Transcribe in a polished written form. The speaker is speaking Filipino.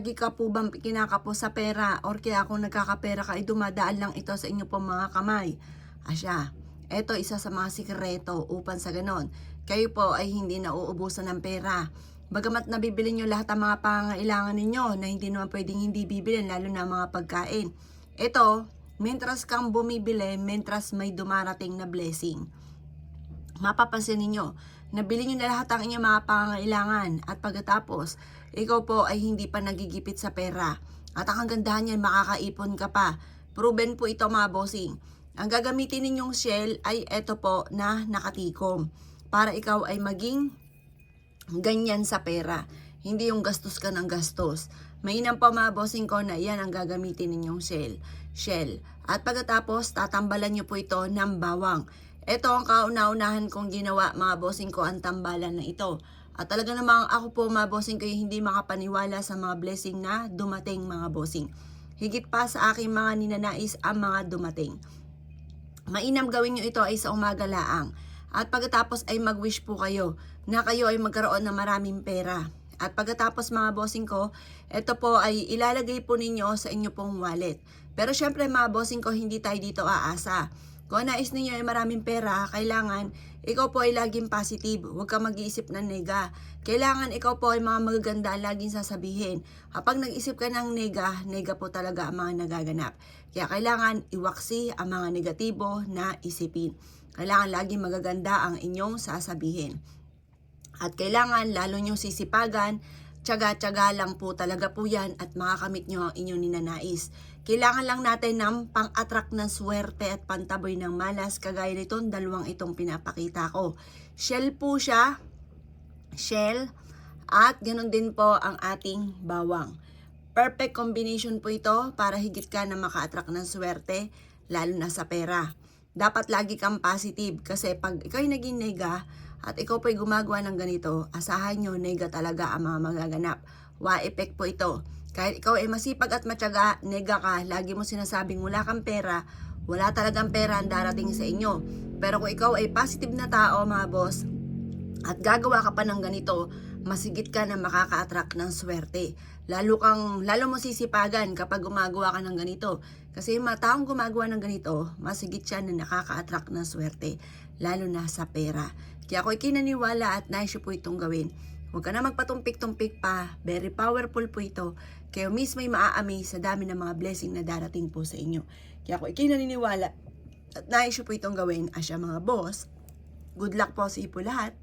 Lagi ka po bang kinakapo sa pera or kaya kung nagkakapera ka ay dumadaan lang ito sa inyo pong mga kamay? Asya, eto isa sa mga sikreto upang sa ganon, kayo po ay hindi nauubusan ng pera. Bagamat nabibili nyo lahat ng mga pangangailangan ninyo na hindi naman pwedeng hindi bibilin lalo na mga pagkain. Ito, mentras kang bumibili, mentras may dumarating na blessing. Mapapansin ninyo, nabili nyo na lahat ang inyong mga pangangailangan at pagkatapos, ikaw po ay hindi pa nagigipit sa pera. At ang kagandahan yan, makakaipon ka pa. Proven po ito mga bossing. Ang gagamitin ninyong shell ay eto po na nakatikom. Para ikaw ay maging ganyan sa pera. Hindi yung gastos ka ng gastos. Mainam po mga bossing ko na yan ang gagamitin ninyong shell. At pagkatapos, tatambalan nyo po ito ng bawang. Ito ang kauna-unahan kong ginawa mga bossing ko, ang tambalan na ito. At talaga namang ako po mga bossing ko hindi makapaniwala sa mga blessing na dumating mga bossing. Higit pa sa aking mga ninanais ang mga dumating. Mainam gawin nyo ito ay sa umaga laang. At pagkatapos ay mag-wish po kayo na kayo ay magkaroon ng maraming pera. At pagkatapos mga bossing ko, ito po ay ilalagay po ninyo sa inyo pong wallet. Pero syempre mga bossing ko, hindi tayo dito aasa. Kung nais ninyo ay maraming pera, kailangan ikaw po ay laging positive. Huwag ka mag-iisip ng nega. Kailangan ikaw po ay mga magaganda ang laging sasabihin. Kapag nag-isip ka ng nega, nega po talaga ang mga nagaganap. Kaya kailangan iwaksi ang mga negatibo na isipin. Kailangan laging magaganda ang inyong sasabihin. At kailangan lalo nyong sisipagan, tiyaga-tiyaga lang po talaga po yan at makakamit nyo ang inyong ninanais. Kailangan lang natin ng pang-attract ng swerte at pantaboy ng malas kagaya nitong dalawang itong pinapakita ko. Shell po siya, shell, at ganun din po ang ating bawang. Perfect combination po ito para higit ka na maka-attract ng swerte, lalo na sa pera. Dapat lagi kang positive kasi pag ikaw ay naging nega at ikaw po'y gumagawa ng ganito, asahan nyo, nega talaga ang mga magaganap. Wa-effect po ito. Kahit ikaw ay masipag at matyaga, nega ka, lagi mo sinasabing wala kang pera, wala talagang pera ang darating sa inyo. Pero kung ikaw ay positive na tao mga boss, at gagawa ka pa ng ganito, masigit ka na makaka-attract ng swerte. Lalo mo sisipagan kapag gumagawa ka ng ganito. Kasi yung mga taong gumagawa ng ganito, masigit siya na nakaka-attract ng swerte. Lalo na sa pera. Kaya ako ikinaniwala at nais po itong gawin. Huwag ka na magpatumpik-tumpik pa. Very powerful po ito. Kayo mismo ay maa-amaze sa dami ng mga blessing na darating po sa inyo. Kaya ako ikinaniniwala at nais po itong gawin. Asya mga boss, good luck po sa ipo lahat.